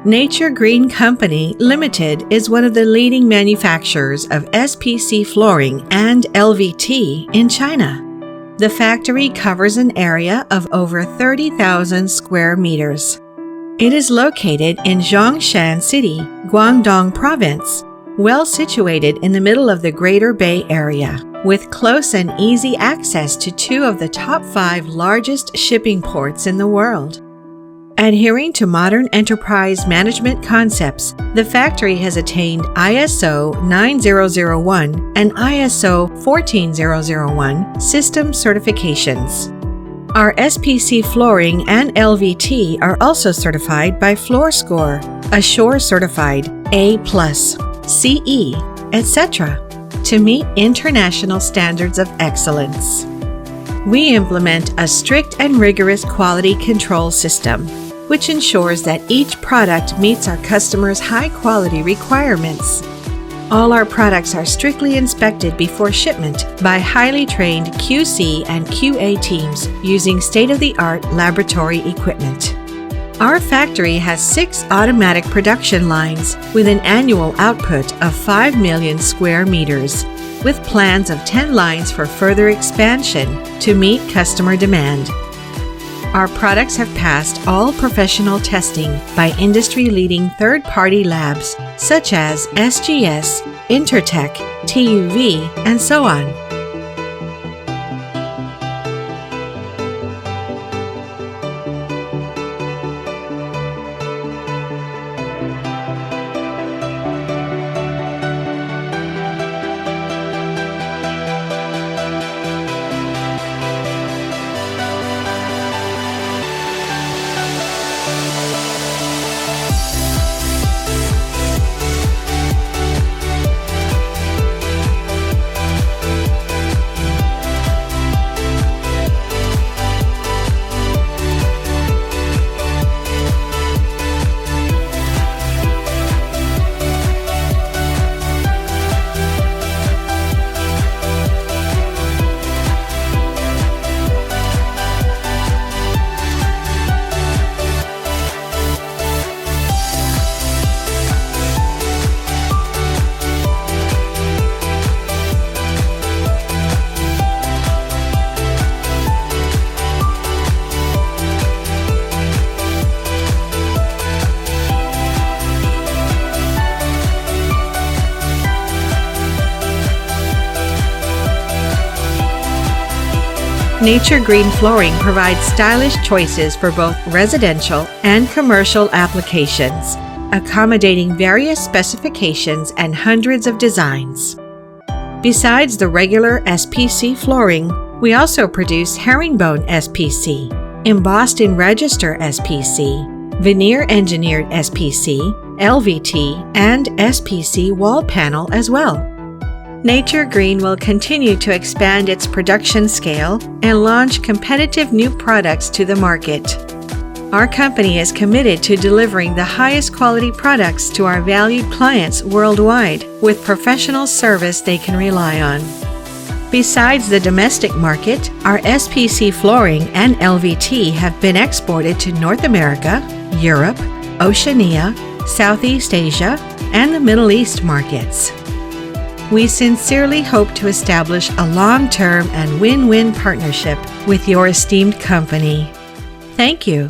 Nature Green Company Limited is one of the leading manufacturers of SPC Flooring and LVT in China. The factory covers an area of over 30,000 square meters. It is located in Zhongshan City, Guangdong Province, well situated in the middle of the Greater Bay Area, with close and easy access to two of the top 5 largest shipping ports in the world. Adhering to modern enterprise management concepts, the factory has attained ISO 9001 and ISO 14001 system certifications. Our SPC Flooring and LVT are also certified by FloorScore, Assure Certified A+, CE, etc., to meet international standards of excellence. We implement a strict and rigorous quality control system, which ensures that each product meets our customers' high-quality requirements. All our products are strictly inspected before shipment by highly trained QC and QA teams using state-of-the-art laboratory equipment. Our factory has 6 automatic production lines with an annual output of 5 million square meters, with plans of 10 lines for further expansion to meet customer demand. Our products have passed all professional testing by industry-leading third-party labs such as SGS, Intertek, TUV, and so on. Nature Green Flooring provides stylish choices for both residential and commercial applications, accommodating various specifications and hundreds of designs. Besides the regular SPC flooring, we also produce herringbone SPC, embossed in register SPC, veneer engineered SPC, LVT, and SPC wall panel as well. Nature Green will continue to expand its production scale and launch competitive new products to the market. Our company is committed to delivering the highest quality products to our valued clients worldwide with professional service they can rely on. Besides the domestic market, our SPC Flooring and LVT have been exported to North America, Europe, Oceania, Southeast Asia, and the Middle East markets. We sincerely hope to establish a long-term and win-win partnership with your esteemed company. Thank you.